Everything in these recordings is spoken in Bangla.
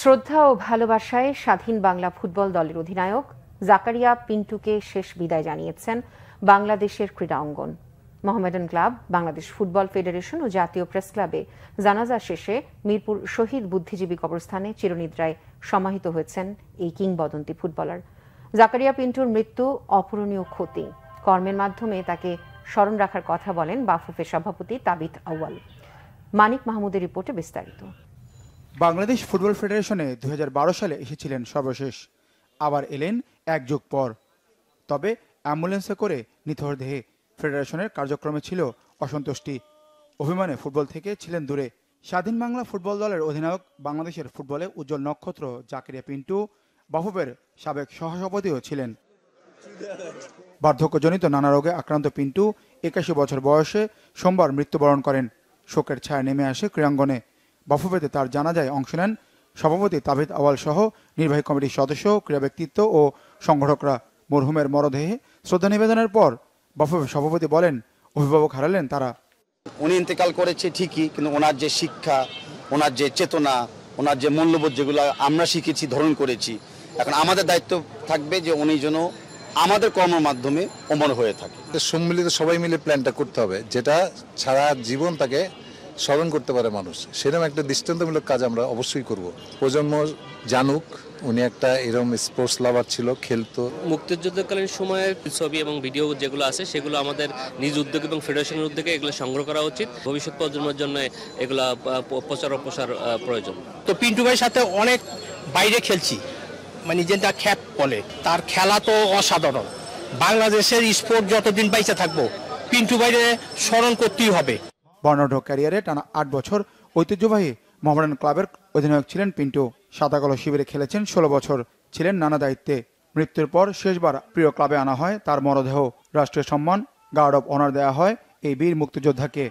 শ্রদ্ধা ও ভালোবাসায় স্বাধীন বাংলা ফুটবল দলের অধিনায়ক জাকারিয়া পিন্টুকে শেষ বিদায় জানিয়েছেন বাংলাদেশের ক্রীড়া অঙ্গন। Mohammedan club, Bangladesh football federation ও জাতীয় প্রেস ক্লাবে জানাজা শেষে মিরপুর শহীদ বুদ্ধিজীবী কবরস্থানে চিরনিদ্রায় সমাহিত হয়েছেন এই কিংবদন্তি ফুটবলার। জাকারিয়া পিন্টুর মৃত্যু অপূরণীয় ক্ষতি। কর্মের মাধ্যমে তাকে স্মরণ রাখার কথা বলেন বাফুফের সভাপতি তাবিথ আউয়াল। মানিক মাহমুদের রিপোর্টে বিস্তারিত। বাংলাদেশ ফুটবল ফেডারেশনে 2012 সালে এসেছিলেন সর্বশেষ, আবার এলেন এক যুগ পর। তবে অ্যাম্বুলেন্সে করে নিথর দেহে ফেডারেশনের কার্যক্রমে ছিল অসন্তুষ্টি। অভিমানে ফুটবল থেকে ছিলেন দূরে। স্বাধীন বাংলা ফুটবল দলের অধিনায়ক, বাংলাদেশের ফুটবলে উজ্জ্বল নক্ষত্র জাকারিয়া পিন্টু বাফুফের সাবেক সহসভাপতিও ছিলেন। বার্ধক্যজনিত নানা রোগে আক্রান্ত পিন্টু 81 বছর বয়সে সোমবার মৃত্যুবরণ করেন। শোকের ছায়া নেমে আসে ক্রীড়াঙ্গনে। বাফুফেতে তার জানাজায় অংশ নেন সভাপতি তাবিথ আওয়াল সহ নির্বাহী কমিটির সদস্য, ক্রীড়া ব্যক্তিত্ব ও সংগঠকরা। মরহুমের মরদেহে শ্রদ্ধা নিবেদনের পর বাফুফে সভাপতি বলেন, অভিভাবক হারালেন তারা। উনি ইন্তেকাল করেছে ঠিকই, কিন্তু ওনার যে শিক্ষা, ওনার যে চেতনা, ওনার যে মূল্যবোধ যেগুলো আমরা শিখেছি, ধারণ করেছি, এখন আমাদের দায়িত্ব থাকবে যে উনি যেন আমাদের কর্মের মাধ্যমে অমর হয়ে থাকে। সম্মিলিত সবাই মিলে প্ল্যানটা করতে হবে, যেটা সারা জীবন তাকে স্মরণ করতে পারে মানুষ। সেরকম একটা দৃষ্টান্তমূলক কাজ আমরা অবশ্যই করব। প্রজন্ম জানুক উনি একটা এরকম স্পোর্টস লাভার ছিল, খেলতো। মুক্তিযুদ্ধকালীন সময়ের ছবি এবং ভিডিও যেগুলো আছে সেগুলো আমাদের নিজ উদ্যোগ এবং ফেডারেশনের উদ্যোগে এগুলো সংগ্রহ করা উচিত। ভবিষ্যৎ প্রজন্মের জন্য এগুলা প্রচার ও প্রসার প্রয়োজন। তো পিন্টু ভাইয়ের সাথে অনেক বাইরে খেলছি, মানে যেটা খ্যাপ বলে, তার খেলা তো অসাধারণ। বাংলাদেশের স্পোর্ট যতদিন বাইচে থাকবো পিন্টু ভাইরে স্মরণ করতেই হবে। বর্ণাঢ্য ক্যারিয়ারে টানা 8 বছর ঐতিহ্যবাহী মোহামেডান ক্লাবের অধিনায়ক ছিলেন পিন্টু। সাদা কালো শিবিরে খেলেছেন 16 বছর, ছিলেন নানা দায়িত্বে। মৃত্যুর পর শেষবার প্রিয় ক্লাবে আনা হয় তার মরদেহ। রাষ্ট্রীয় সম্মান, গার্ড অব অনার দেওয়া হয় এই বীর মুক্তিযোদ্ধাকে।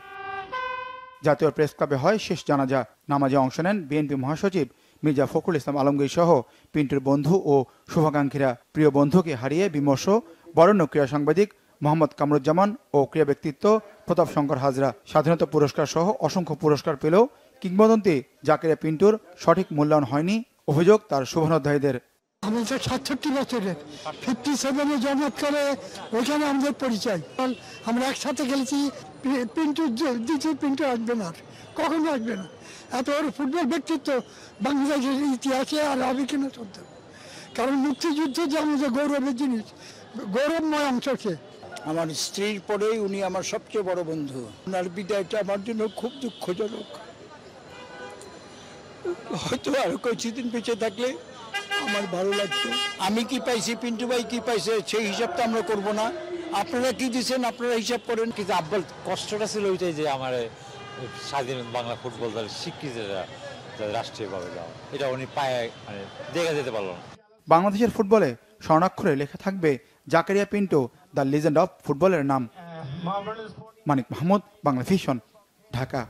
জাতীয় প্রেস ক্লাবে হয় শেষ জানাজা। নামাজে অংশ নেন বিএনপি মহাসচিব মির্জা ফখরুল ইসলাম আলমগীর সহ পিন্টুর বন্ধু ও শুভাকাঙ্ক্ষীরা। প্রিয় বন্ধুকে হারিয়ে বিমর্ষ বরেণ্য ক্রীড়া সাংবাদিক মোহাম্মদ কামরুজ্জামান ও ক্রীড়া ব্যক্তিত্ব প্রতাপ শঙ্কর হাজরা। স্বাধীনতা পুরস্কার সহ অসংখ্য পুরস্কার পেলেও কিংবদন্তি জাকারিয়া পিন্টুর সঠিক মূল্যায়ন হয়নি, অভিযোগ তার শুভানুধ্যায়ীদের। আমাদের 67 বছরের 57-এ জন্ম করে ওইখানে আমাদের পরিচয়। আমরা একসাথে খেলেছি। পিন্টু দ্বিতীয় পিন্টু আসবে না, কখনো আসবে না। এত বড় ফুটবল ব্যক্তিত্ব বাংলাদেশের ইতিহাসে আর হবে কিনা সত্য। কারণ মুক্তিযুদ্ধ যে আমাদের গৌরবের জিনিস, গৌরবময় অংশকে। আমার স্ত্রীর পরেই উনি আমার সবচেয়ে বড় বন্ধু। ওনার বিদায়টা আমার জন্য খুব দুঃখজনক। হয়তো আরো কিছুদিন বেঁচে থাকলে আমার ভালো লাগতো। আমি কি পাইছি, পিন্টু ভাই কি পাইছে, সেই হিসাবটা আমরা করব না। আপনারা কি দিচ্ছেন আপনারা হিসাব করেন। কিন্তু আব্বাল কষ্টটা ছিল ওইটাই যে আমার স্বাধীন বাংলা ফুটবল দলের স্বীকৃতিটা রাষ্ট্রীয়ভাবে যাওয়া, এটা উনি পায়ে মানে দেখা যেতে পারল না। বাংলাদেশের ফুটবলে স্বর্ণাক্ষরে লেখা থাকবে Zakaria Pintu, the legend of ফুটবলের নাম। মানিক মাহমুদ, বাংলা ভিশন, ঢাকা।